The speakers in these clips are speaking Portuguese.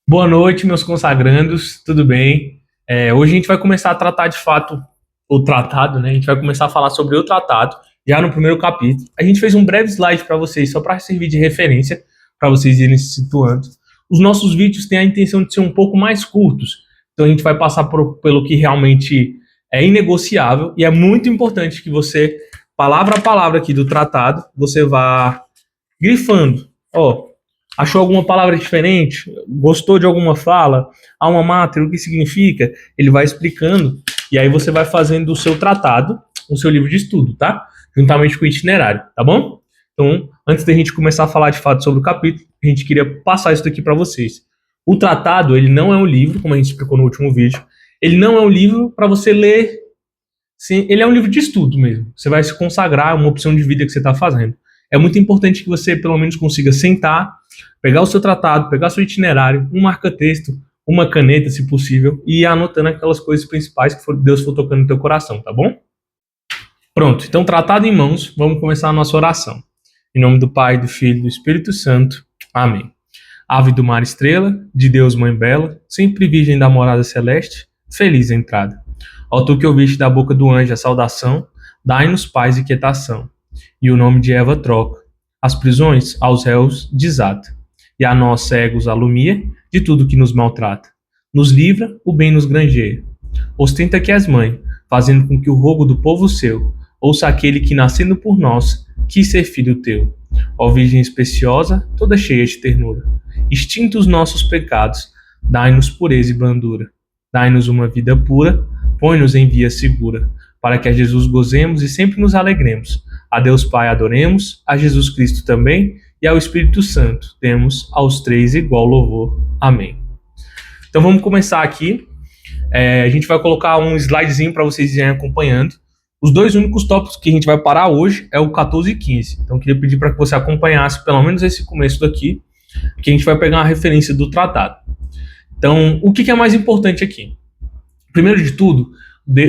Boa noite, meus consagrandos, tudo bem? Hoje a gente vai começar a tratar de fato o tratado, né? A gente vai começar a falar sobre o tratado já no primeiro capítulo. A gente fez um breve slide para vocês, só para servir de referência, para vocês irem se situando. Os nossos vídeos têm a intenção de ser um pouco mais curtos, então a gente vai passar pelo que realmente é inegociável e é muito importante que você, palavra a palavra aqui do tratado, você vá grifando. Ó, achou alguma palavra diferente? Gostou de alguma fala? Alma mater, o que significa? Ele vai explicando e aí você vai fazendo o seu tratado, o seu livro de estudo, tá? Juntamente com o itinerário, tá bom? Então, antes da gente começar a falar de fato sobre o capítulo, a gente queria passar isso aqui para vocês. O tratado, ele não é um livro, como a gente explicou no último vídeo, ele não é um livro para você ler, sim, ele é um livro de estudo mesmo. Você vai se consagrar a uma opção de vida que você está fazendo. É muito importante que você, pelo menos, consiga sentar, pegar o seu tratado, pegar o seu itinerário, um marca-texto, uma caneta, se possível, e ir anotando aquelas coisas principais que Deus for tocando no teu coração, tá bom? Pronto, então tratado em mãos, vamos começar a nossa oração. Em nome do Pai, do Filho e do Espírito Santo. Amém. Ave do mar estrela, de Deus mãe bela, sempre virgem da morada celeste, feliz a entrada. Ó tu que ouviste da boca do anjo a saudação, dai-nos paz e quietação. E o nome de Eva troca, as prisões aos réus desata, e a nós cegos alumia de tudo que nos maltrata. Nos livra, o bem nos granjeia. Ostenta que és mãe, fazendo com que o rogo do povo seu ouça aquele que, nascendo por nós, quis ser filho teu. Ó Virgem especiosa, toda cheia de ternura, extintos os nossos pecados, dai-nos pureza e brandura. Dai-nos uma vida pura, põe-nos em via segura, para que a Jesus gozemos e sempre nos alegremos. A Deus Pai adoremos, a Jesus Cristo também, e ao Espírito Santo temos aos três igual louvor. Amém. Então vamos começar aqui. A gente vai colocar um slidezinho para vocês irem acompanhando. Os dois únicos tópicos que a gente vai parar hoje é o 14 e 15. Então eu queria pedir para que você acompanhasse pelo menos esse começo daqui, que a gente vai pegar uma referência do tratado. Então, o que é mais importante aqui? Primeiro de tudo,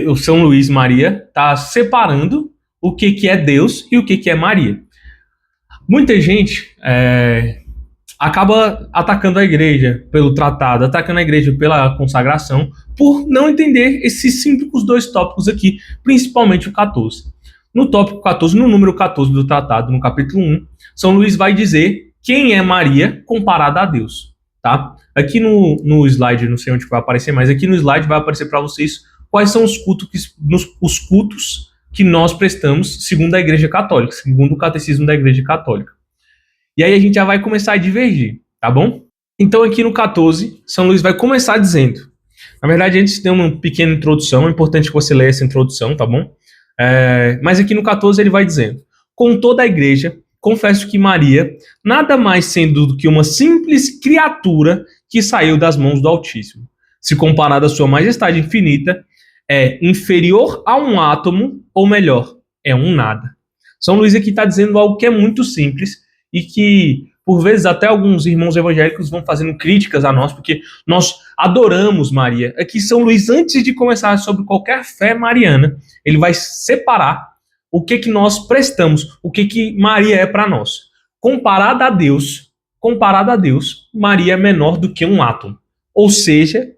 o São Luís Maria está separando o que é Deus e o que é Maria. Muita gente acaba atacando a igreja pelo tratado, atacando a igreja pela consagração, por não entender esses simples dois tópicos aqui, principalmente o 14. No tópico 14, no número 14 do tratado, no capítulo 1, São Luís vai dizer quem é Maria comparada a Deus, tá? Aqui no slide, não sei onde vai aparecer, mas aqui no slide vai aparecer para vocês quais são os cultos que nós prestamos segundo a Igreja Católica, segundo o Catecismo da Igreja Católica. E aí a gente já vai começar a divergir, tá bom? Então aqui no 14, São Luís vai começar dizendo, na verdade antes tem uma pequena introdução, é importante que você leia essa introdução, tá bom? Mas aqui no 14 ele vai dizendo, com toda a Igreja, confesso que Maria, nada mais sendo do que uma simples criatura que saiu das mãos do Altíssimo, se comparada à sua majestade infinita, é inferior a um átomo, ou melhor, é um nada. São Luís aqui está dizendo algo que é muito simples e que, por vezes, até alguns irmãos evangélicos vão fazendo críticas a nós, porque nós adoramos Maria. Aqui São Luís, antes de começar sobre qualquer fé mariana, ele vai separar o que nós prestamos, o que Maria é para nós. Comparada a Deus, Maria é menor do que um átomo. Ou seja,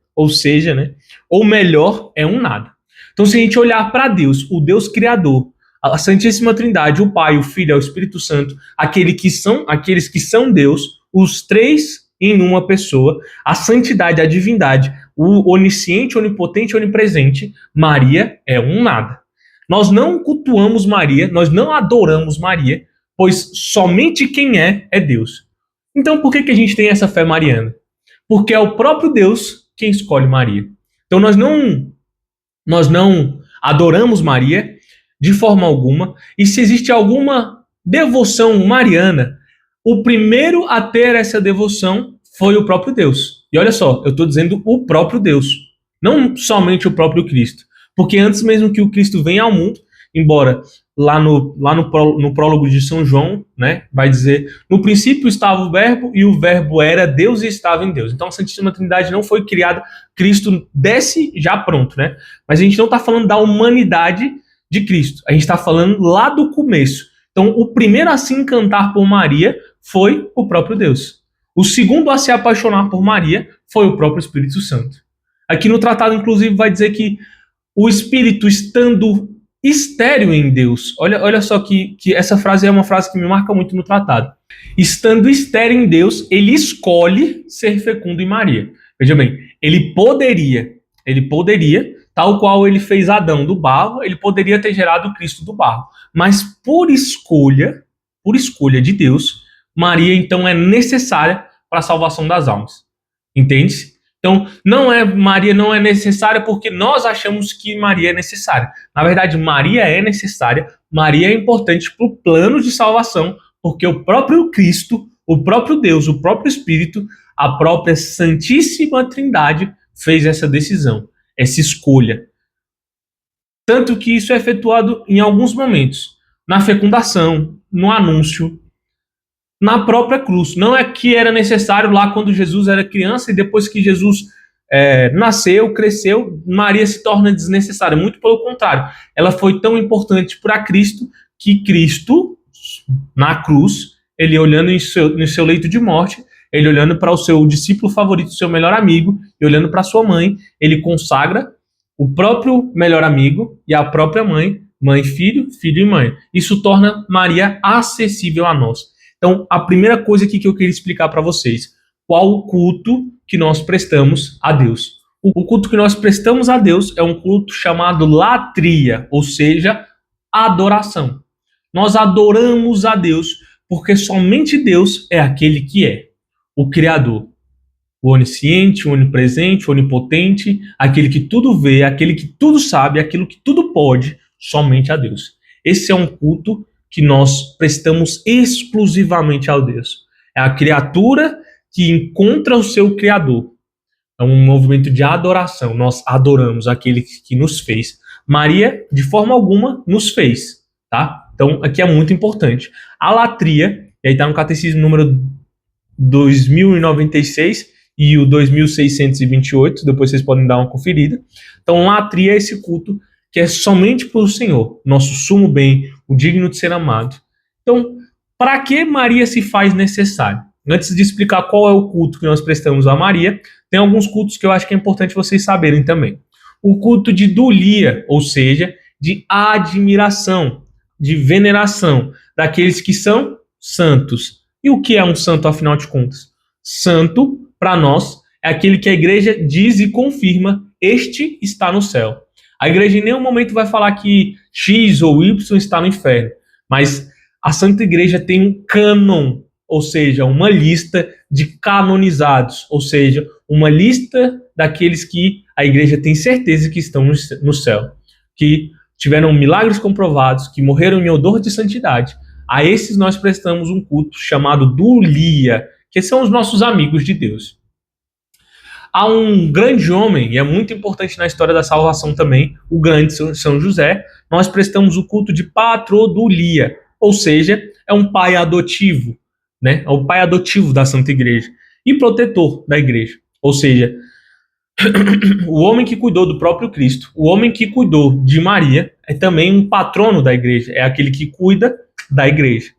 né? Ou melhor, é um nada. Então, se a gente olhar para Deus, o Deus Criador, a Santíssima Trindade, o Pai, o Filho e o Espírito Santo, aqueles que são Deus, os três em uma pessoa, a santidade, a divindade, o onisciente, onipotente, onipresente, Maria é um nada. Nós não cultuamos Maria, nós não adoramos Maria, pois somente quem é Deus. Então, por que a gente tem essa fé mariana? Porque é o próprio Deus quem escolhe Maria. Então nós não adoramos Maria de forma alguma, e se existe alguma devoção mariana, o primeiro a ter essa devoção foi o próprio Deus. E olha só, eu estou dizendo o próprio Deus, não somente o próprio Cristo. Porque antes mesmo que o Cristo venha ao mundo, embora lá no prólogo de São João, né, vai dizer, no princípio estava o verbo, e o verbo era Deus e estava em Deus. Então a Santíssima Trindade não foi criada, Cristo desce já pronto, né? Mas a gente não está falando da humanidade de Cristo, a gente está falando lá do começo. Então o primeiro a se encantar por Maria foi o próprio Deus. O segundo a se apaixonar por Maria foi o próprio Espírito Santo. Aqui no tratado, inclusive, vai dizer que o Espírito estando estéril em Deus. Olha só que essa frase é uma frase que me marca muito no tratado. Estando estéril em Deus, ele escolhe ser fecundo em Maria. Veja bem, ele poderia, tal qual ele fez Adão do barro, ele poderia ter gerado Cristo do barro. Mas por escolha de Deus, Maria então é necessária para a salvação das almas. Entende-se? Então, Maria não é necessária porque nós achamos que Maria é necessária. Na verdade, Maria é necessária, Maria é importante para o plano de salvação, porque o próprio Cristo, o próprio Deus, o próprio Espírito, a própria Santíssima Trindade fez essa decisão, essa escolha. Tanto que isso é efetuado em alguns momentos, na fecundação, no anúncio, na própria cruz. Não é que era necessário lá quando Jesus era criança e depois que Jesus nasceu, cresceu, Maria se torna desnecessária. Muito pelo contrário. Ela foi tão importante para Cristo que Cristo, na cruz, ele olhando no seu leito de morte, ele olhando para o seu discípulo favorito, seu melhor amigo, e olhando para sua mãe, ele consagra o próprio melhor amigo e a própria mãe, filho, filho e mãe. Isso torna Maria acessível a nós. Então, a primeira coisa aqui que eu queria explicar para vocês, qual o culto que nós prestamos a Deus? O culto que nós prestamos a Deus é um culto chamado latria, ou seja, adoração. Nós adoramos a Deus porque somente Deus é aquele que é o Criador, o onisciente, o onipresente, o onipotente, aquele que tudo vê, aquele que tudo sabe, aquilo que tudo pode, somente a Deus. Esse é um culto que nós prestamos exclusivamente a Deus. É a criatura que encontra o seu Criador. É um movimento de adoração. Nós adoramos aquele que nos fez. Maria, de forma alguma, nos fez. Tá? Então, aqui é muito importante. A latria, e aí está no Catecismo número 2096 e o 2628, depois vocês podem dar uma conferida. Então, latria é esse culto que é somente para o Senhor, nosso sumo bem, o digno de ser amado. Então, para que Maria se faz necessário? Antes de explicar qual é o culto que nós prestamos a Maria, tem alguns cultos que eu acho que é importante vocês saberem também. O culto de dulia, ou seja, de admiração, de veneração, daqueles que são santos. E o que é um santo, afinal de contas? Santo, para nós, é aquele que a igreja diz e confirma, este está no céu. A igreja em nenhum momento vai falar que X ou Y está no inferno, mas a Santa Igreja tem um cânon, ou seja, uma lista de canonizados, ou seja, uma lista daqueles que a igreja tem certeza que estão no céu, que tiveram milagres comprovados, que morreram em odor de santidade. A esses nós prestamos um culto chamado dulia, que são os nossos amigos de Deus. Há um grande homem, e é muito importante na história da salvação também, o grande São José. Nós prestamos o culto de patrodulia, ou seja, é um pai adotivo, né? É o pai adotivo da Santa Igreja e protetor da Igreja. Ou seja, o homem que cuidou do próprio Cristo, o homem que cuidou de Maria, é também um patrono da Igreja, é aquele que cuida da Igreja.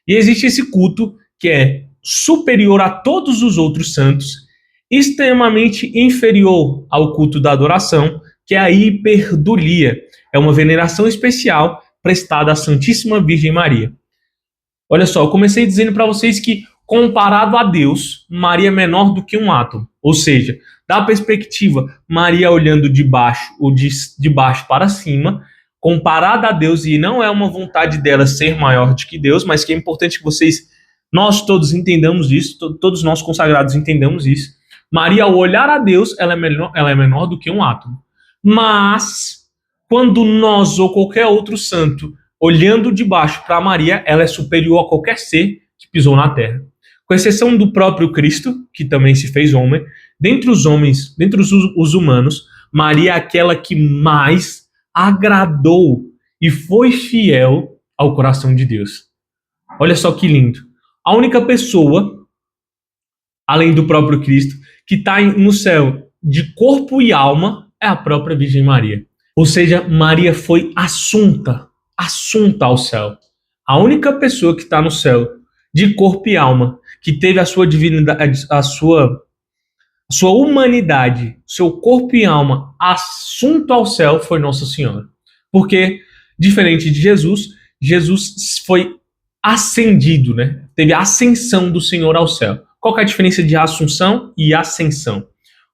E existe esse culto que é superior a todos os outros santos, extremamente inferior ao culto da adoração, que é a hiperdulia. É uma veneração especial prestada à Santíssima Virgem Maria. Olha só, eu comecei dizendo para vocês que, comparado a Deus, Maria é menor do que um átomo. Ou seja, da perspectiva, Maria olhando de baixo ou de baixo para cima, comparada a Deus, e não é uma vontade dela ser maior do que Deus, mas que é importante que nós todos entendamos isso, todos nós consagrados entendamos isso. Maria, ao olhar a Deus, ela é menor do que um átomo. Mas, quando nós ou qualquer outro santo, olhando de baixo para Maria, ela é superior a qualquer ser que pisou na terra. Com exceção do próprio Cristo, que também se fez homem, dentre os homens, dentre os humanos, Maria é aquela que mais agradou e foi fiel ao coração de Deus. Olha só que lindo. A única pessoa, além do próprio Cristo, que está no céu de corpo e alma é a própria Virgem Maria. Ou seja, Maria foi assunta ao céu. A única pessoa que está no céu de corpo e alma, que teve a sua divindade, a sua humanidade, seu corpo e alma assunto ao céu foi Nossa Senhora. Porque, diferente de Jesus, Jesus foi ascendido, né? Teve a ascensão do Senhor ao céu. Qual que é a diferença de assunção e ascensão?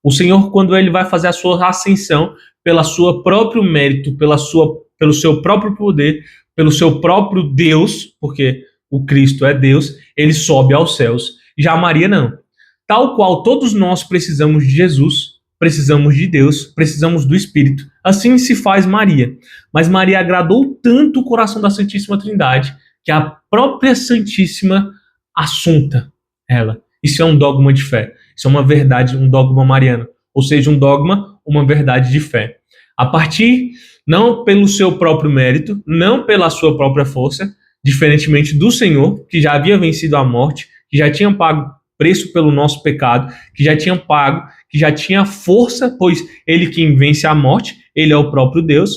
O Senhor, quando ele vai fazer a sua ascensão, pelo seu próprio mérito, pelo seu próprio poder, pelo seu próprio Deus, porque o Cristo é Deus, ele sobe aos céus. Já Maria não. Tal qual todos nós precisamos de Jesus, precisamos de Deus, precisamos do Espírito, assim se faz Maria. Mas Maria agradou tanto o coração da Santíssima Trindade que a própria Santíssima assunta ela. Isso é um dogma de fé. Isso é uma verdade, um dogma mariano. Ou seja, um dogma, uma verdade de fé. A partir, não pelo seu próprio mérito, não pela sua própria força, diferentemente do Senhor, que já havia vencido a morte, que já tinha pago preço pelo nosso pecado, que já tinha pago, que já tinha força, pois ele quem vence a morte, ele é o próprio Deus.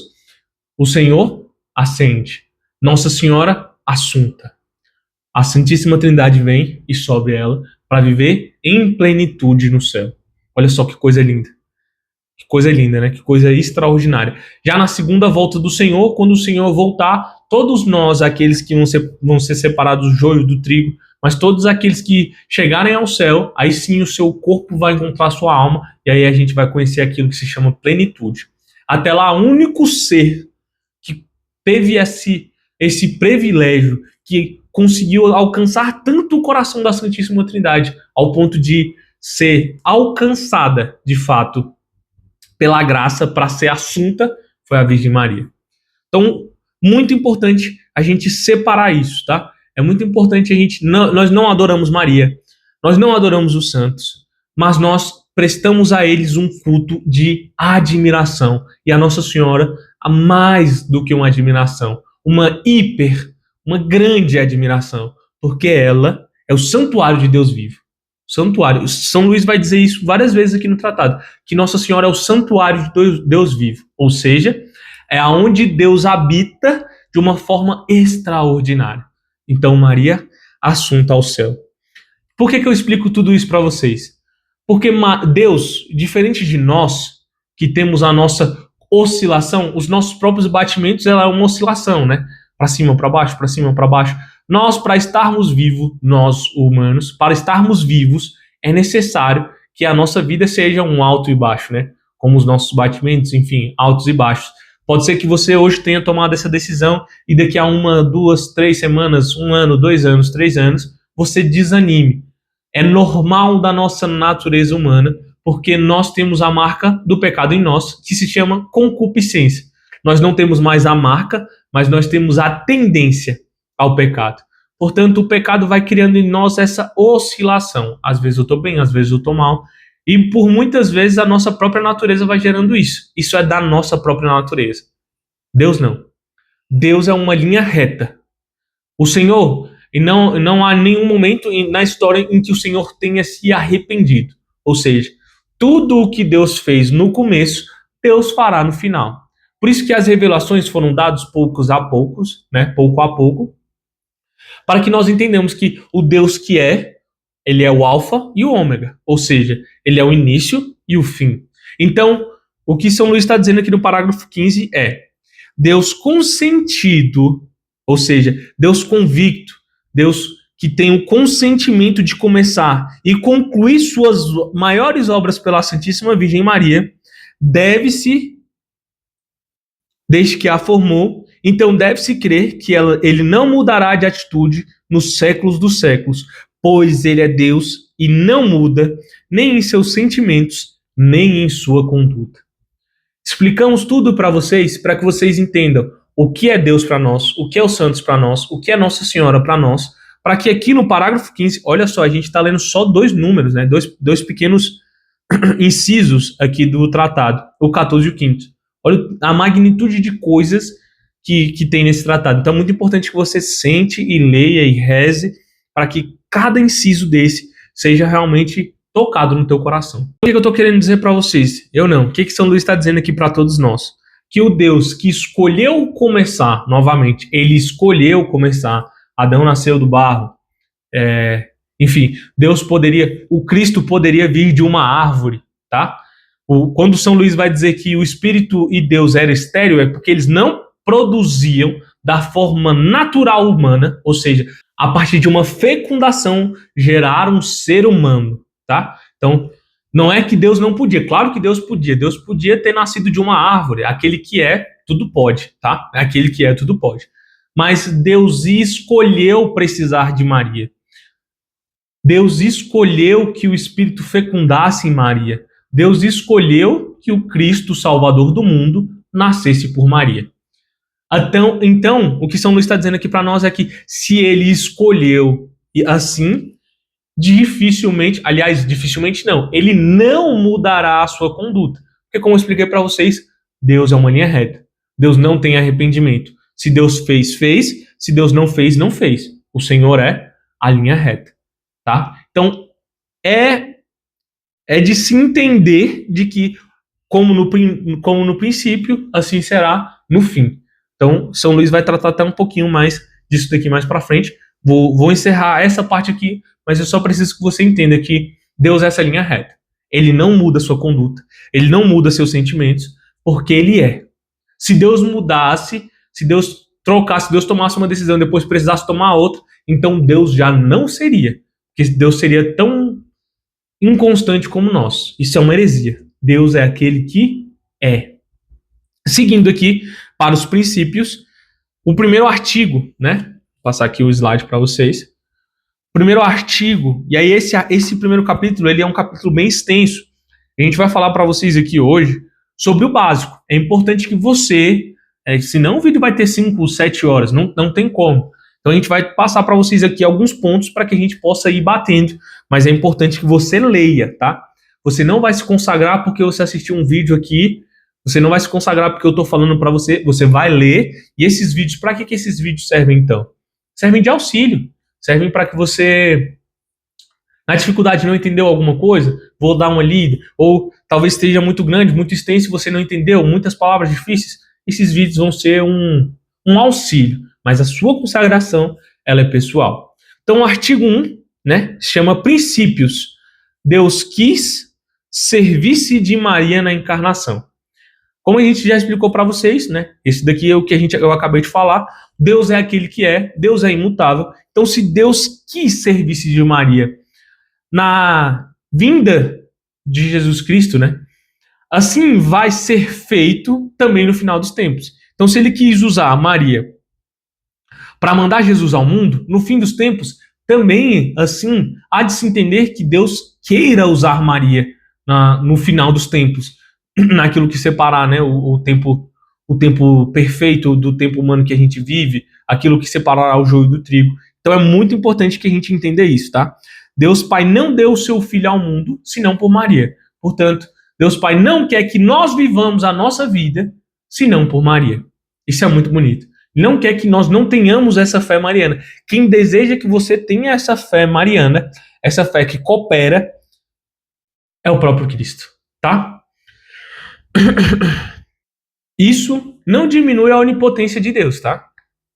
O Senhor ascende. Nossa Senhora assunta. A Santíssima Trindade vem e sobe ela para viver em plenitude no céu. Olha só que coisa linda. Que coisa linda, né? Que coisa extraordinária. Já na segunda volta do Senhor, quando o Senhor voltar, todos nós, aqueles que vão ser separados do joio do trigo, mas todos aqueles que chegarem ao céu, aí sim o seu corpo vai encontrar a sua alma, e aí a gente vai conhecer aquilo que se chama plenitude. Até lá, o único ser que teve esse privilégio, que conseguiu alcançar tanto o coração da Santíssima Trindade, ao ponto de ser alcançada, de fato, pela graça para ser assunta, foi a Virgem Maria. Então, muito importante a gente separar isso, tá? É muito importante nós não adoramos Maria, nós não adoramos os santos, mas nós prestamos a eles um culto de admiração. E a Nossa Senhora, a mais do que uma admiração, uma grande admiração, porque ela é o santuário de Deus vivo. Santuário. São Luís vai dizer isso várias vezes aqui no tratado, que Nossa Senhora é o santuário de Deus vivo, ou seja, é aonde Deus habita de uma forma extraordinária. Então, Maria, assunta ao céu. Por que eu explico tudo isso para vocês? Porque Deus, diferente de nós, que temos a nossa oscilação, os nossos próprios batimentos, ela é uma oscilação, né? Para cima, para baixo, para cima, para baixo. Nós, para estarmos vivos, nós humanos, para estarmos vivos, é necessário que a nossa vida seja um alto e baixo, né? Como os nossos batimentos, enfim, altos e baixos. Pode ser que você hoje tenha tomado essa decisão e daqui a 1, 2, 3 semanas, 1 ano, 2 anos, 3 anos, você desanime. É normal da nossa natureza humana, porque nós temos a marca do pecado em nós, que se chama concupiscência. Nós não temos mais a marca, mas nós temos a tendência ao pecado. Portanto, o pecado vai criando em nós essa oscilação. Às vezes eu estou bem, às vezes eu estou mal. E por muitas vezes a nossa própria natureza vai gerando isso. Isso é da nossa própria natureza. Deus não. Deus é uma linha reta. O Senhor, e não há nenhum momento na história em que o Senhor tenha se arrependido. Ou seja, tudo o que Deus fez no começo, Deus fará no final. Por isso que as revelações foram dadas pouco a pouco, para que nós entendamos que o Deus que ele é o alfa e o ômega, ou seja, ele é o início e o fim. Então, o que São Luís está dizendo aqui no parágrafo 15 é Deus consentido, ou seja, Deus convicto, Deus que tem o consentimento de começar e concluir suas maiores obras pela Santíssima Virgem Maria, desde que a formou, então deve-se crer que ele não mudará de atitude nos séculos dos séculos, pois ele é Deus e não muda nem em seus sentimentos, nem em sua conduta. Explicamos tudo para vocês, para que vocês entendam o que é Deus para nós, o que é os santos para nós, o que é Nossa Senhora para nós, para que aqui no parágrafo 15, olha só, a gente está lendo só 2 números, né? dois pequenos incisos aqui do tratado, o 14 e o 15. Olha a magnitude de coisas que tem nesse tratado. Então é muito importante que você sente e leia e reze para que cada inciso desse seja realmente tocado no teu coração. O que eu estou querendo dizer para vocês? Eu não. O que São Luís está dizendo aqui para todos nós? Que o Deus que escolheu começar, novamente, ele escolheu começar. Adão nasceu do barro. Enfim, o Cristo poderia vir de uma árvore, tá? Quando São Luís vai dizer que o Espírito e Deus era estéril, é porque eles não produziam da forma natural humana, ou seja, a partir de uma fecundação, gerar um ser humano, tá? Então, não é que Deus não podia, claro que Deus podia ter nascido de uma árvore, aquele que é, tudo pode, tá? Aquele que é, tudo pode. Mas Deus escolheu precisar de Maria. Deus escolheu que o Espírito fecundasse em Maria. Deus escolheu que o Cristo, Salvador do mundo, nascesse por Maria. Então, o que São Luís está dizendo aqui para nós é que se ele escolheu assim, dificilmente não, ele não mudará a sua conduta. Porque, como eu expliquei para vocês, Deus é uma linha reta. Deus não tem arrependimento. Se Deus fez, fez. Se Deus não fez, não fez. O Senhor é a linha reta. Tá? Então, é de se entender de que, como no princípio, assim será no fim. Então, São Luís vai tratar até um pouquinho mais disso daqui mais para frente. Vou encerrar essa parte aqui, mas eu só preciso que você entenda que Deus é essa linha reta. Ele não muda sua conduta, ele não muda seus sentimentos, porque ele é. Se Deus mudasse, se Deus trocasse, se Deus tomasse uma decisão e depois precisasse tomar outra, então Deus já não seria. Porque Deus seria tão inconstante como nós. Isso é uma heresia. Deus é aquele que é. Seguindo aqui para os princípios, o primeiro artigo, né? Vou passar aqui o slide para vocês. O primeiro artigo, e aí esse primeiro capítulo, ele é um capítulo bem extenso. A gente vai falar para vocês aqui hoje sobre o básico. É importante que você, senão o vídeo vai ter 5, 7 horas, não tem como. Então a gente vai passar para vocês aqui alguns pontos para que a gente possa ir batendo, mas é importante que você leia, tá? Você não vai se consagrar porque você assistiu um vídeo aqui, você não vai se consagrar porque eu estou falando para você, você vai ler, e esses vídeos, para que esses vídeos servem então? Servem de auxílio, servem para que você, na dificuldade, não entendeu alguma coisa, vou dar uma lida, ou talvez esteja muito grande, muito extenso e você não entendeu, muitas palavras difíceis, esses vídeos vão ser um auxílio, mas a sua consagração, ela é pessoal. Então o artigo 1, né, se chama Princípios. Deus quis servir-se de Maria na encarnação. Como a gente já explicou para vocês, né? Esse daqui é o que eu acabei de falar. Deus é aquele que é, Deus é imutável. Então, se Deus quis servir-se de Maria na vinda de Jesus Cristo, né? Assim vai ser feito também no final dos tempos. Então, se ele quis usar Maria para mandar Jesus ao mundo, no fim dos tempos, também, assim, há de se entender que Deus queira usar Maria no final dos tempos, naquilo que separar, né, o tempo perfeito do tempo humano que a gente vive, aquilo que separará o joio do trigo. Então é muito importante que a gente entenda isso, tá? Deus Pai não deu o seu Filho ao mundo, senão por Maria. Portanto, Deus Pai não quer que nós vivamos a nossa vida, senão por Maria. Isso é muito bonito. Ele não quer que nós não tenhamos essa fé mariana. Quem deseja que você tenha essa fé mariana, essa fé que coopera, é o próprio Cristo, tá? Isso não diminui a onipotência de Deus, tá?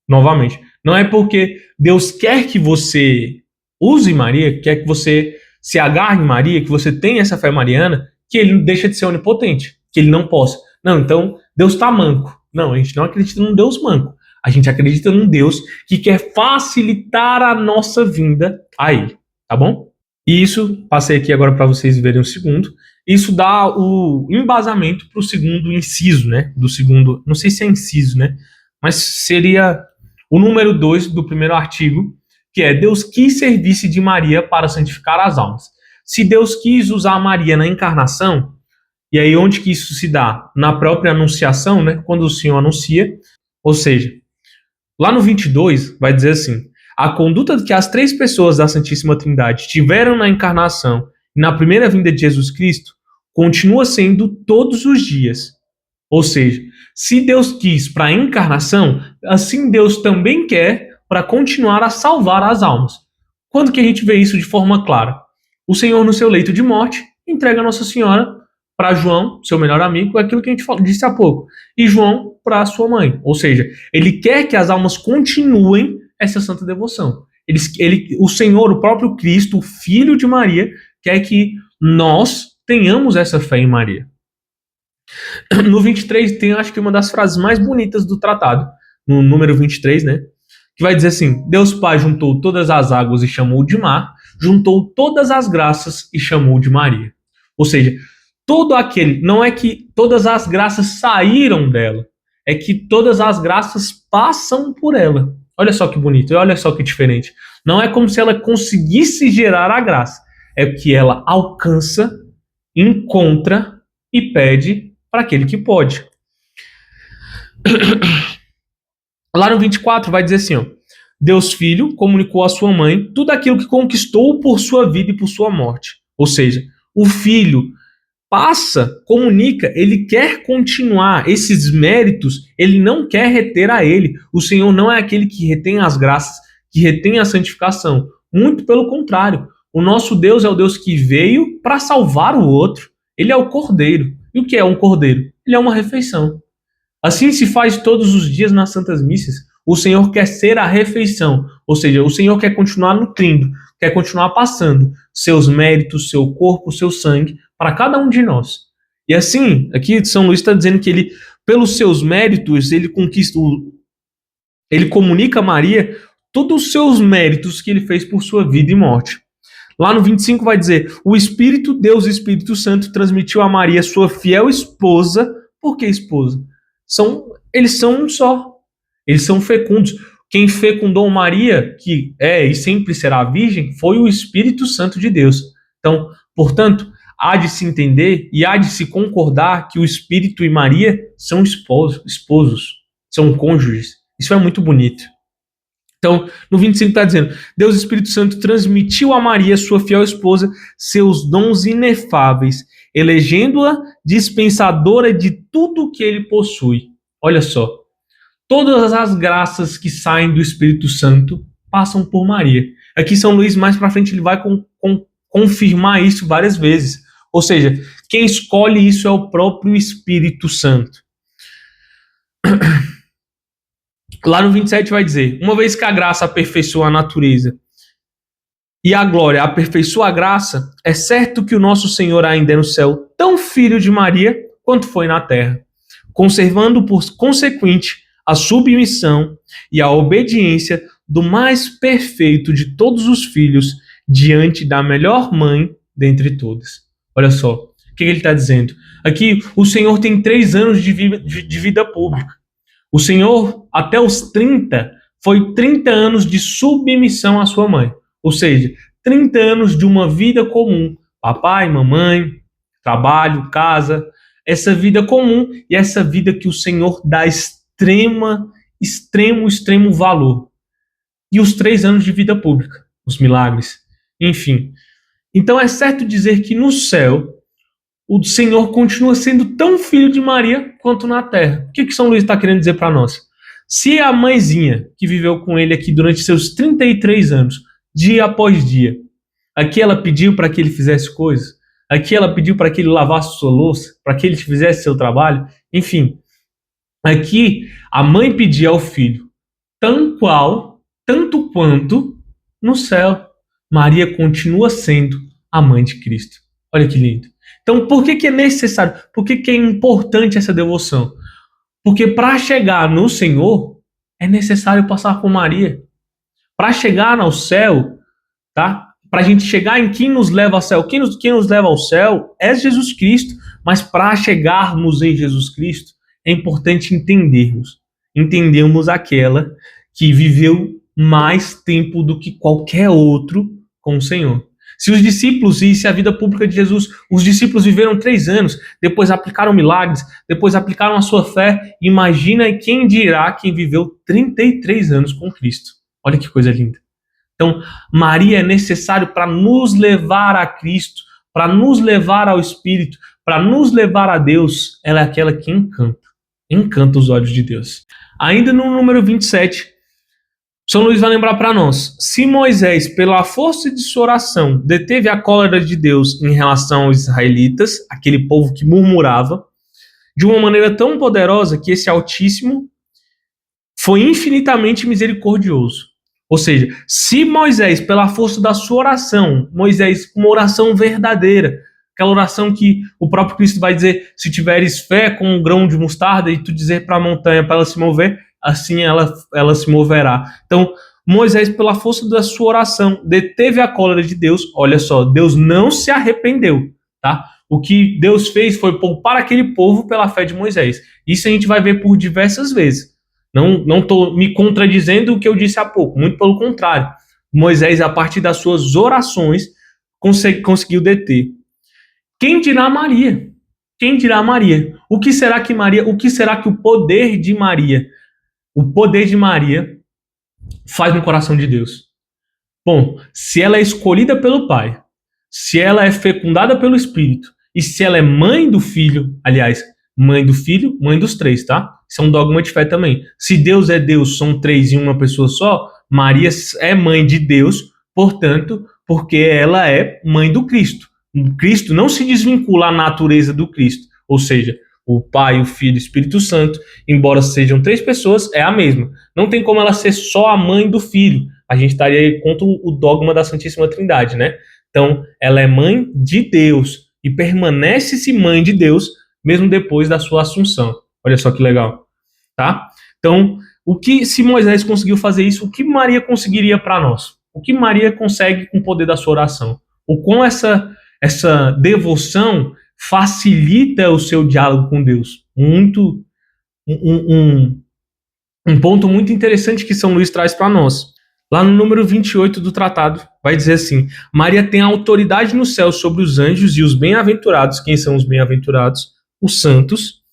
Novamente, não é porque Deus quer que você use Maria, quer que você se agarre em Maria, que você tenha essa fé mariana, que ele deixa de ser onipotente, que ele não possa. Não, então Deus está manco. Não, a gente não acredita num Deus manco. A gente acredita num Deus que quer facilitar a nossa vinda a ele, tá bom? E isso, passei aqui agora para vocês verem o segundo. Isso dá o embasamento para o segundo inciso, né? Do segundo, não sei se é inciso, né? Mas seria o número 2 do primeiro artigo, que é: Deus quis servir-se de Maria para santificar as almas. Se Deus quis usar Maria na encarnação, e aí onde que isso se dá? Na própria anunciação, né? Quando o Senhor anuncia, ou seja, lá no 22 vai dizer assim: a conduta que as 3 pessoas da Santíssima Trindade tiveram na encarnação e na primeira vinda de Jesus Cristo continua sendo todos os dias. Ou seja, se Deus quis para a encarnação, assim Deus também quer para continuar a salvar as almas. Quando que a gente vê isso de forma clara? O Senhor, no seu leito de morte, entrega a Nossa Senhora para João, seu melhor amigo, aquilo que a gente disse há pouco, e João para sua mãe. Ou seja, ele quer que as almas continuem essa santa devoção. O Senhor, o próprio Cristo, o Filho de Maria, quer que nós tenhamos essa fé em Maria. No 23 tem, acho que uma das frases mais bonitas do tratado, no número 23, né? Que vai dizer assim: Deus Pai juntou todas as águas e chamou de mar, juntou todas as graças e chamou de Maria. Ou seja, todo aquele, não é que todas as graças saíram dela, é que todas as graças passam por ela. Olha só que bonito, olha só que diferente. Não é como se ela conseguisse gerar a graça, é que ela alcança, encontra e pede para aquele que pode. Lá no 24 vai dizer assim, ó: Deus Filho comunicou à sua mãe tudo aquilo que conquistou por sua vida e por sua morte. Ou seja, o Filho passa, comunica, ele quer continuar esses méritos, ele não quer reter a ele. O Senhor não é aquele que retém as graças, que retém a santificação. Muito pelo contrário. O nosso Deus é o Deus que veio para salvar o outro. Ele é o Cordeiro. E o que é um Cordeiro? Ele é uma refeição. Assim se faz todos os dias nas Santas Missas. O Senhor quer ser a refeição. Ou seja, o Senhor quer continuar nutrindo, quer continuar passando seus méritos, seu corpo, seu sangue para cada um de nós. E assim, aqui São Luís está dizendo que ele, pelos seus méritos, ele conquista, ele comunica a Maria todos os seus méritos que ele fez por sua vida e morte. Lá no 25 vai dizer: o Espírito, Deus Espírito Santo, transmitiu a Maria, sua fiel esposa. Por que esposa? Eles são um só. Eles são fecundos. Quem fecundou Maria, que é e sempre será virgem, foi o Espírito Santo de Deus. Então, portanto, há de se entender e há de se concordar que o Espírito e Maria são esposos, são cônjuges. Isso é muito bonito. Então, no 25 está dizendo: Deus Espírito Santo transmitiu a Maria, sua fiel esposa, seus dons inefáveis, elegendo-a dispensadora de tudo que ele possui. Olha só, todas as graças que saem do Espírito Santo passam por Maria. Aqui São Luís, mais para frente, ele vai confirmar isso várias vezes. Ou seja, quem escolhe isso é o próprio Espírito Santo. Lá no 27 vai dizer: uma vez que a graça aperfeiçoa a natureza e a glória aperfeiçoa a graça, é certo que o nosso Senhor ainda é no céu tão filho de Maria quanto foi na terra, conservando por consequente a submissão e a obediência do mais perfeito de todos os filhos diante da melhor mãe dentre todas. Olha só, o que ele está dizendo? Aqui o Senhor tem 3 anos de vida pública. O Senhor, até os 30, foi 30 anos de submissão à sua mãe. Ou seja, 30 anos de uma vida comum. Papai, mamãe, trabalho, casa. Essa vida comum e essa vida que o Senhor dá extremo valor. E os 3 anos de vida pública, os milagres, enfim. Então é certo dizer que no céu, o Senhor continua sendo tão filho de Maria quanto na terra. O que São Luís está querendo dizer para nós? Se a mãezinha que viveu com ele aqui durante seus 33 anos, dia após dia, aqui ela pediu para que ele fizesse coisas, aqui ela pediu para que ele lavasse sua louça, para que ele fizesse seu trabalho, enfim. Aqui a mãe pedia ao filho, tanto quanto no céu, Maria continua sendo a mãe de Cristo. Olha que lindo. Então, por que é necessário? Por que é importante essa devoção? Porque para chegar no Senhor, é necessário passar por Maria. Para chegar ao céu, tá? Para a gente chegar em quem nos leva ao céu. Quem nos leva ao céu é Jesus Cristo. Mas para chegarmos em Jesus Cristo, é importante entendermos aquela que viveu mais tempo do que qualquer outro com o Senhor. Se os discípulos e se a vida pública de Jesus, os discípulos viveram 3 anos, depois aplicaram milagres, depois aplicaram a sua fé, imagina quem dirá quem viveu 33 anos com Cristo. Olha que coisa linda. Então, Maria é necessário para nos levar a Cristo, para nos levar ao Espírito, para nos levar a Deus. Ela é aquela que encanta os olhos de Deus. Ainda no número 27, São Luís vai lembrar para nós: se Moisés, pela força de sua oração, deteve a cólera de Deus em relação aos israelitas, aquele povo que murmurava, de uma maneira tão poderosa que esse Altíssimo foi infinitamente misericordioso. Ou seja, se Moisés, pela força da sua oração, Moisés, uma oração verdadeira, aquela oração que o próprio Cristo vai dizer, se tiveres fé com um grão de mostarda e tu dizer para a montanha para ela se mover, assim ela se moverá. Então, Moisés, pela força da sua oração, deteve a cólera de Deus. Olha só, Deus não se arrependeu, tá? O que Deus fez foi poupar aquele povo pela fé de Moisés. Isso a gente vai ver por diversas vezes. Não estou me contradizendo o que eu disse há pouco, muito pelo contrário. Moisés, a partir das suas orações, conseguiu deter. Quem dirá Maria? Quem dirá Maria? O que será que o poder de Maria, faz no coração de Deus? Bom, se ela é escolhida pelo Pai, se ela é fecundada pelo Espírito, e se ela é mãe do Filho, aliás, mãe do Filho, mãe dos três, tá? Isso é um dogma de fé também. Se Deus é Deus, são três em uma pessoa só, Maria é mãe de Deus, portanto, porque ela é mãe do Cristo. O Cristo não se desvincula à natureza do Cristo, ou seja, o Pai, o Filho e o Espírito Santo, embora sejam três pessoas, é a mesma. Não tem como ela ser só a mãe do Filho. A gente estaria aí contra o dogma da Santíssima Trindade, né? Então, ela é mãe de Deus e permanece-se mãe de Deus mesmo depois da sua assunção. Olha só que legal, tá? Então, se Moisés conseguiu fazer isso, o que Maria conseguiria para nós? O que Maria consegue com o poder da sua oração? O quão essa devoção facilita o seu diálogo com Deus. Um ponto muito interessante que São Luís traz para nós. Lá no número 28 do tratado, vai dizer assim: Maria tem autoridade no céu sobre os anjos e os bem-aventurados. Quem são os bem-aventurados? Os santos.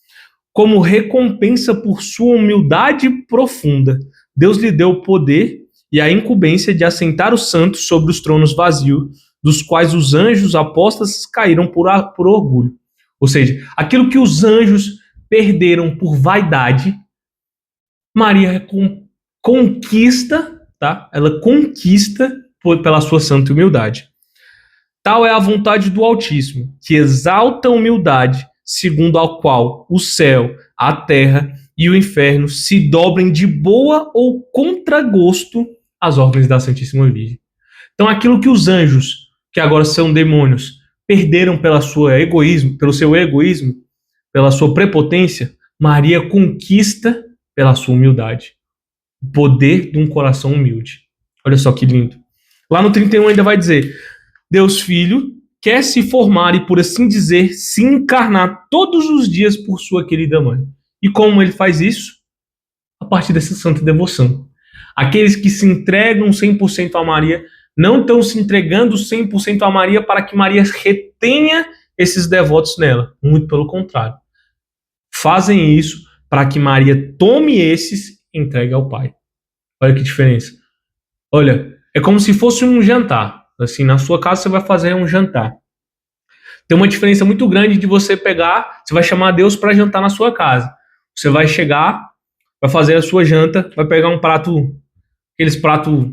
Como recompensa por sua humildade profunda, Deus lhe deu o poder e a incumbência de assentar os santos sobre os tronos vazios, dos quais os anjos apóstatas caíram por orgulho. Ou seja, aquilo que os anjos perderam por vaidade, Maria conquista, tá? Ela conquista pela sua santa humildade. Tal é a vontade do Altíssimo, que exalta a humildade, segundo a qual o céu, a terra e o inferno se dobrem de boa ou contragosto às ordens da Santíssima Virgem. Então, aquilo que os anjos, que agora são demônios, perderam pelo seu egoísmo, pela sua prepotência, Maria conquista pela sua humildade. O poder de um coração humilde. Olha só que lindo. Lá no 31 ainda vai dizer: Deus Filho quer se formar e, por assim dizer, se encarnar todos os dias por sua querida mãe. E como ele faz isso? A partir dessa santa devoção. Aqueles que se entregam 100% a Maria não estão se entregando 100% a Maria para que Maria retenha esses devotos nela. Muito pelo contrário. Fazem isso para que Maria tome esses e entregue ao Pai. Olha que diferença. Olha, é como se fosse um jantar. Assim, na sua casa você vai fazer um jantar. Tem uma diferença muito grande de você pegar, você vai chamar Deus para jantar na sua casa. Você vai chegar, vai fazer a sua janta, vai pegar um prato, aqueles pratos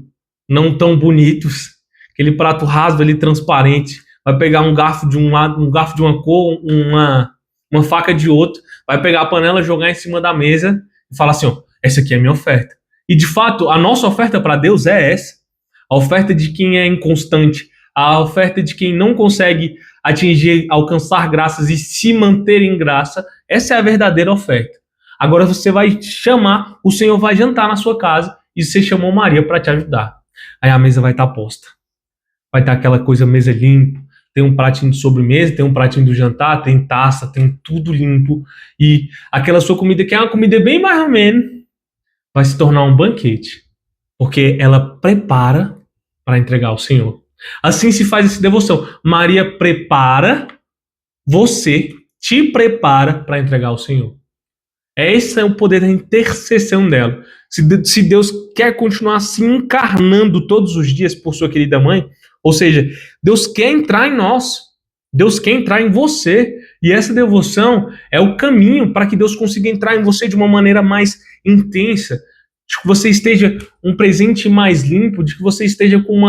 não tão bonitos, aquele prato raso ali, transparente, vai pegar um garfo de um lado, um garfo de uma cor, uma faca de outro, vai pegar a panela, jogar em cima da mesa e falar assim, ó, essa aqui é a minha oferta. E de fato, a nossa oferta para Deus é essa. A oferta de quem é inconstante, a oferta de quem não consegue alcançar graças e se manter em graça, essa é a verdadeira oferta. Agora você vai chamar, o Senhor vai jantar na sua casa e você chamou Maria para te ajudar. Aí a mesa vai estar posta. Vai estar aquela coisa, mesa limpa, tem um pratinho de sobremesa, tem um pratinho do jantar, tem taça, tem tudo limpo. E aquela sua comida, que é uma comida bem mais ou menos, vai se tornar um banquete. Porque ela prepara para entregar ao Senhor. Assim se faz essa devoção. Maria prepara, você te prepara para entregar ao Senhor. Esse é o poder da intercessão dela. Se Deus quer continuar se encarnando todos os dias por sua querida mãe, ou seja, Deus quer entrar em nós, Deus quer entrar em você, e essa devoção é o caminho para que Deus consiga entrar em você de uma maneira mais intensa, de que você esteja um presente mais limpo, de que você esteja com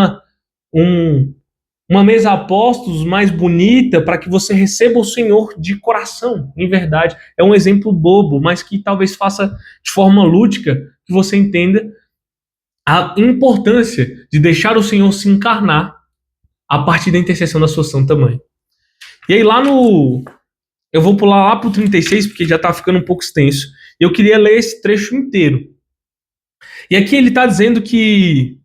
uma mesa a postos mais bonita, para que você receba o Senhor de coração, em verdade. É um exemplo bobo, mas que talvez faça de forma lúdica que você entenda a importância de deixar o Senhor se encarnar a partir da intercessão da sua santa mãe. E aí eu vou pular lá pro 36, porque já tá ficando um pouco extenso. Eu queria ler esse trecho inteiro. E aqui ele tá dizendo que,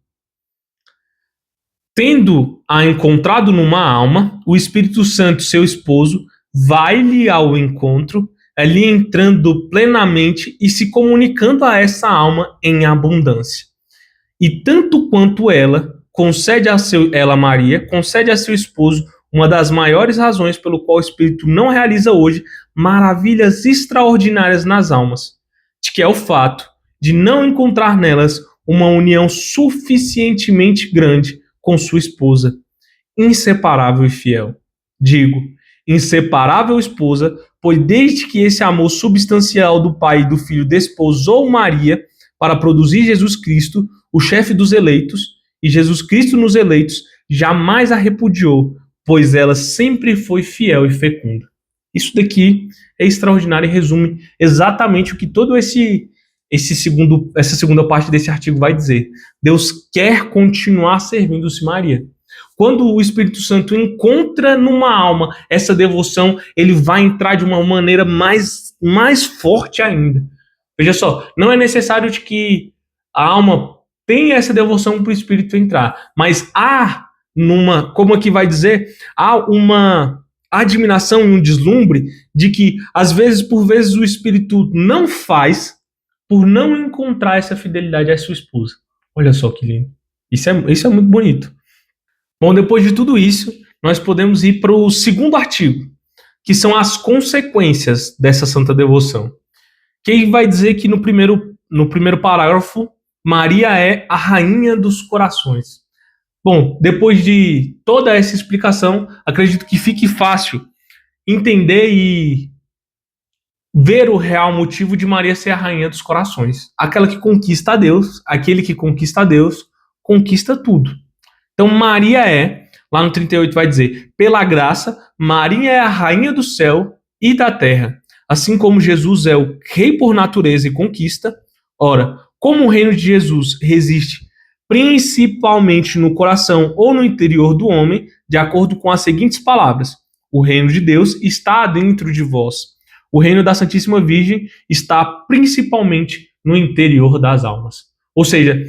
tendo a encontrado numa alma, o Espírito Santo, seu esposo, vai-lhe ao encontro, ali entrando plenamente e se comunicando a essa alma em abundância. E tanto quanto ela, Maria, concede a seu esposo uma das maiores razões pelo qual o Espírito não realiza hoje maravilhas extraordinárias nas almas, de que é o fato de não encontrar nelas uma união suficientemente grande com sua esposa, inseparável e fiel. Digo, inseparável esposa, pois desde que esse amor substancial do Pai e do Filho desposou Maria para produzir Jesus Cristo, o chefe dos eleitos, e Jesus Cristo nos eleitos, jamais a repudiou, pois ela sempre foi fiel e fecunda. Isso daqui é extraordinário e resume exatamente o que todo essa segunda parte desse artigo vai dizer. Deus quer continuar servindo-se Maria. Quando o Espírito Santo encontra numa alma essa devoção, ele vai entrar de uma maneira mais forte ainda. Veja só, não é necessário de que a alma tenha essa devoção para o Espírito entrar, mas como aqui vai dizer, há uma admiração e um deslumbre de que, por vezes, o Espírito não faz por não encontrar essa fidelidade à sua esposa. Olha só que lindo. Isso é muito bonito. Bom, depois de tudo isso, nós podemos ir para o segundo artigo, que são as consequências dessa santa devoção. Que vai dizer que no primeiro parágrafo, Maria é a rainha dos corações. Bom, depois de toda essa explicação, acredito que fique fácil entender e ver o real motivo de Maria ser a rainha dos corações. Aquele que conquista a Deus, conquista tudo. Então Maria lá no 38 vai dizer, pela graça, Maria é a rainha do céu e da terra. Assim como Jesus é o rei por natureza e conquista, ora, como o reino de Jesus resiste principalmente no coração ou no interior do homem, de acordo com as seguintes palavras: o reino de Deus está dentro de vós. O reino da Santíssima Virgem está principalmente no interior das almas. Ou seja,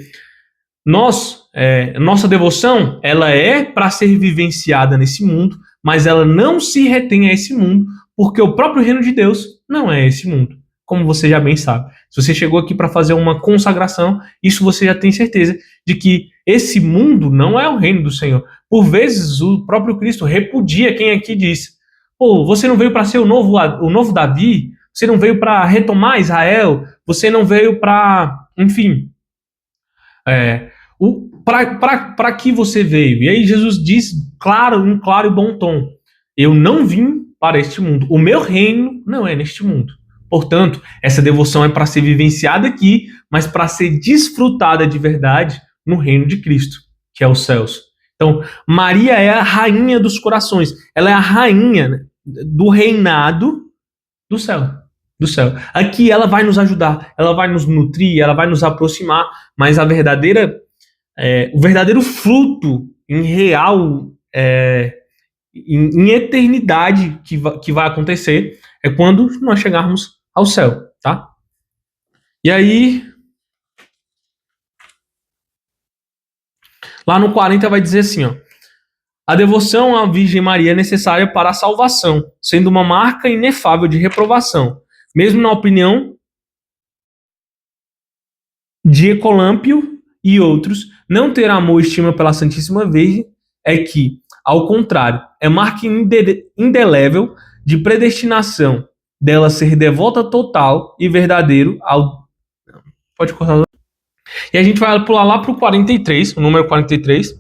nossa devoção, ela é para ser vivenciada nesse mundo, mas ela não se retém a esse mundo, porque o próprio reino de Deus não é esse mundo, como você já bem sabe. Se você chegou aqui para fazer uma consagração, isso você já tem certeza de que esse mundo não é o reino do Senhor. Por vezes, o próprio Cristo repudia quem aqui diz: pô, você não veio para ser o novo Davi, você não veio para retomar Israel, você não veio para, enfim, para que você veio? E aí Jesus diz em claro e bom tom: eu não vim para este mundo, o meu reino não é neste mundo. Portanto, essa devoção é para ser vivenciada aqui, mas para ser desfrutada de verdade no reino de Cristo, que é os céus. Então, Maria é a rainha dos corações. Ela é a rainha do reinado do céu. Aqui ela vai nos ajudar, ela vai nos nutrir, ela vai nos aproximar, mas o verdadeiro fruto em real, em eternidade que vai acontecer é quando nós chegarmos ao céu, tá? E aí, lá no 40 vai dizer assim, ó: a devoção à Virgem Maria é necessária para a salvação, sendo uma marca inefável de reprovação. Mesmo na opinião de Ecolâmpio e outros, não ter amor e estima pela Santíssima Virgem é que, ao contrário, é marca indelével de predestinação dela ser devota total e verdadeiro ao... Pode cortar. E a gente vai pular lá para o 43, o número 43, que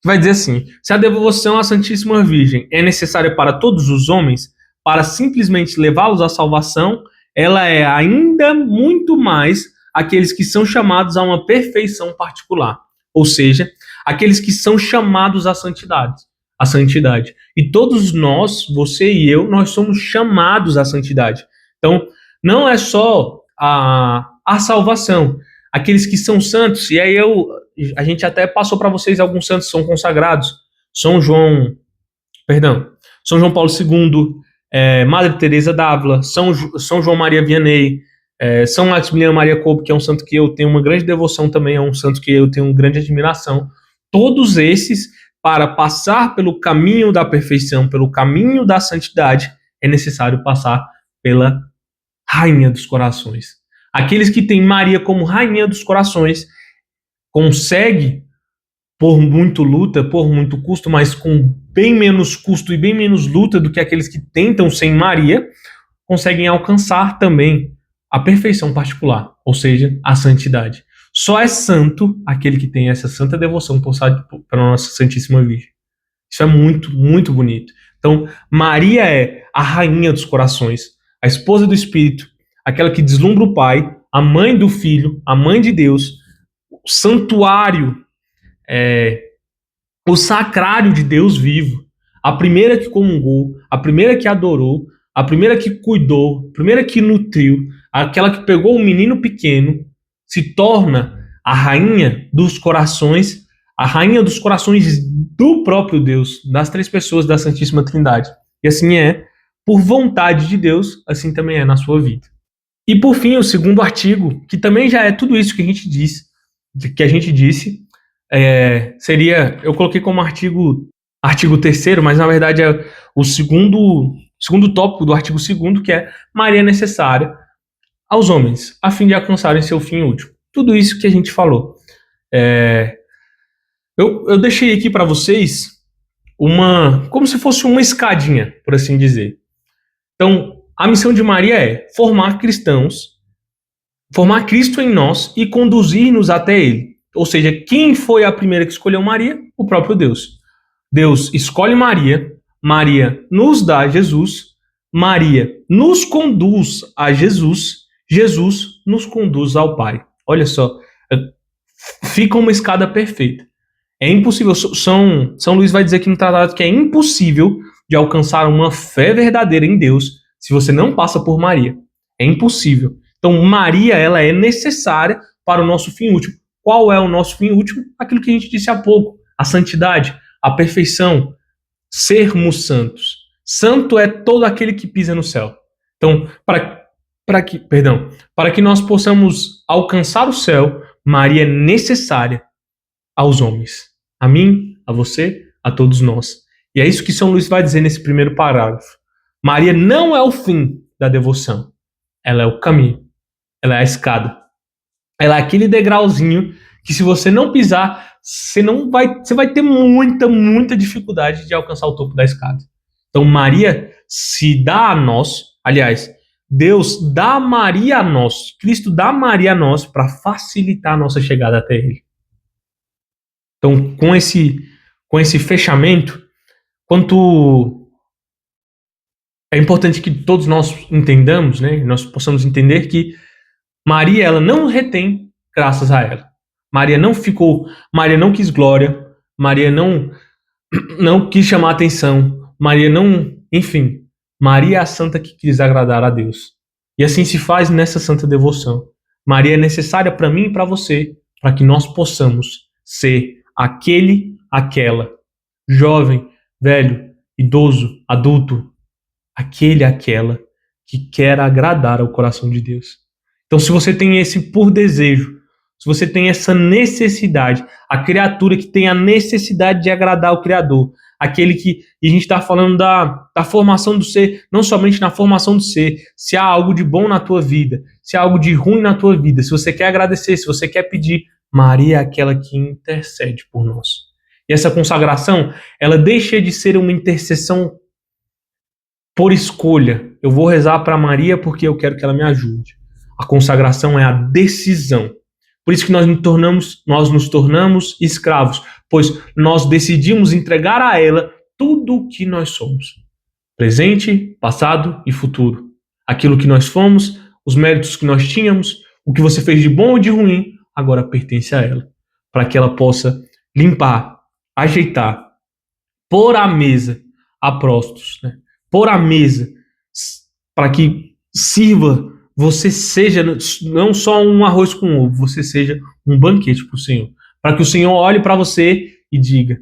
vai dizer assim: se a devoção à Santíssima Virgem é necessária para todos os homens, para simplesmente levá-los à salvação, ela é ainda muito mais aqueles que são chamados a uma perfeição particular, ou seja, aqueles que são chamados à santidade. E todos nós, você e eu, nós somos chamados à santidade. Então, não é só a salvação. aqueles que são santos, e aí a gente até passou para vocês alguns santos que são consagrados. São João, perdão, São João Paulo II, Madre Teresa d'Ávila, São João Maria Vianney, São Maximiliano Maria Kolbe, que é um santo que eu tenho uma grande devoção também, é um santo que eu tenho uma grande admiração. Todos esses, para passar pelo caminho da perfeição, pelo caminho da santidade, é necessário passar pela Rainha dos Corações. Aqueles que têm Maria como Rainha dos Corações conseguem, por muito luta, por muito custo, mas com bem menos custo e bem menos luta do que aqueles que tentam sem Maria, conseguem alcançar também a perfeição particular, ou seja, a santidade. Só é santo aquele que tem essa santa devoção para a nossa Santíssima Virgem. Isso é muito, muito bonito. Então, Maria é a rainha dos corações, a esposa do Espírito, aquela que deslumbra o Pai, a mãe do Filho, a mãe de Deus, o santuário, o sacrário de Deus vivo, a primeira que comungou, a primeira que adorou, a primeira que cuidou, a primeira que nutriu, aquela que pegou um menino pequeno, se torna a rainha dos corações do próprio Deus, das três pessoas da Santíssima Trindade. E assim é, por vontade de Deus, assim também é na sua vida. E por fim, o segundo artigo, que também já é tudo isso que a gente disse, seria, eu coloquei como artigo 3º, mas na verdade é o segundo tópico do artigo 2º, que é Maria é necessária aos homens, a fim de alcançarem seu fim último. Tudo isso que a gente falou. Eu deixei aqui para vocês como se fosse uma escadinha, por assim dizer. Então, a missão de Maria é formar cristãos, formar Cristo em nós e conduzir-nos até Ele. Ou seja, quem foi a primeira que escolheu Maria? O próprio Deus. Deus escolhe Maria, Maria nos dá Jesus, Maria nos conduz a Jesus, Jesus nos conduz ao Pai. Olha só, fica uma escada perfeita. É impossível, São Luís vai dizer aqui no tratado que é impossível de alcançar uma fé verdadeira em Deus se você não passa por Maria. É impossível. Então, Maria, ela é necessária para o nosso fim último. Qual é o nosso fim último? Aquilo que a gente disse há pouco, a santidade, a perfeição, sermos santos. Santo é todo aquele que pisa no céu. Então, para que nós possamos alcançar o céu, Maria é necessária aos homens. A mim, a você, a todos nós. E é isso que São Luís vai dizer nesse primeiro parágrafo. Maria não é o fim da devoção. Ela é o caminho. Ela é a escada. Ela é aquele degrauzinho que, se você não pisar, você vai ter muita, muita dificuldade de alcançar o topo da escada. Então, Maria se dá a nós, aliás, Deus dá Maria a nós, Cristo dá Maria a nós para facilitar a nossa chegada até Ele. Então, com esse fechamento, é importante que todos nós entendamos, né? Nós possamos entender que Maria, ela não retém graças a ela. Maria não quis glória, Maria não quis chamar atenção, enfim, Maria é a santa que quis agradar a Deus. E assim se faz nessa santa devoção. Maria é necessária para mim e para você, para que nós possamos ser aquela, jovem, velho, idoso, adulto, aquela que quer agradar ao coração de Deus. Então, se você tem esse por desejo, se você tem essa necessidade, a criatura que tem a necessidade de agradar ao Criador, aquele que, e a gente está falando da formação do ser, não somente na formação do ser, se há algo de bom na tua vida, se há algo de ruim na tua vida, se você quer agradecer, se você quer pedir, Maria é aquela que intercede por nós. E essa consagração, ela deixa de ser uma intercessão por escolha. Eu vou rezar para Maria porque eu quero que ela me ajude. A consagração é a decisão. Por isso que nós nos tornamos escravos, pois nós decidimos entregar a ela tudo o que nós somos. Presente, passado e futuro. Aquilo que nós fomos, os méritos que nós tínhamos, o que você fez de bom ou de ruim, agora pertence a ela. Para que ela possa limpar, ajeitar, pôr à mesa a próstos, né? Pôr à mesa para que sirva você seja não só um arroz com ovo, você seja um banquete para o Senhor. Para que o Senhor olhe para você e diga: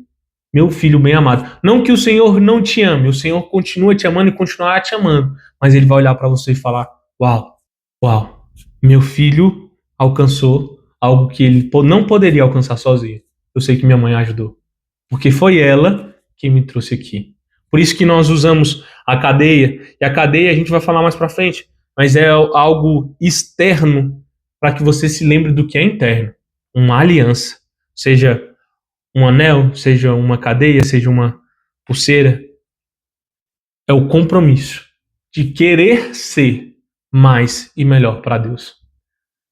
meu filho bem amado. Não que o Senhor não te ame, o Senhor continua te amando e continuará te amando. Mas Ele vai olhar para você e falar: uau, uau, meu filho alcançou algo que ele não poderia alcançar sozinho. Eu sei que minha mãe ajudou. Porque foi ela quem me trouxe aqui. Por isso que nós usamos a cadeia. E a cadeia a gente vai falar mais para frente. Mas é algo externo para que você se lembre do que é interno. Uma aliança. Seja um anel, seja uma cadeia, seja uma pulseira. É o compromisso de querer ser mais e melhor para Deus.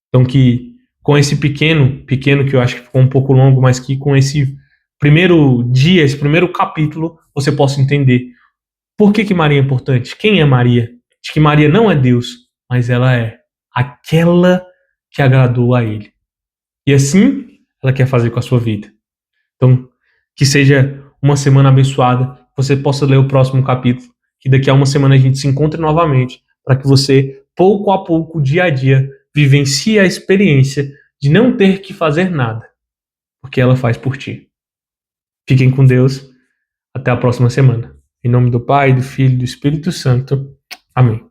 Então que com esse pequeno que eu acho que ficou um pouco longo, mas que com esse primeiro dia, esse primeiro capítulo, você possa entender por que Maria é importante, quem é Maria, de que Maria não é Deus, mas ela é aquela que agradou a Ele. E assim ela quer fazer com a sua vida. Então, que seja uma semana abençoada, você possa ler o próximo capítulo, que daqui a uma semana a gente se encontre novamente, para que você, pouco a pouco, dia a dia, vivencie a experiência de não ter que fazer nada, porque ela faz por ti. Fiquem com Deus. Até a próxima semana. Em nome do Pai, do Filho e do Espírito Santo. Amém.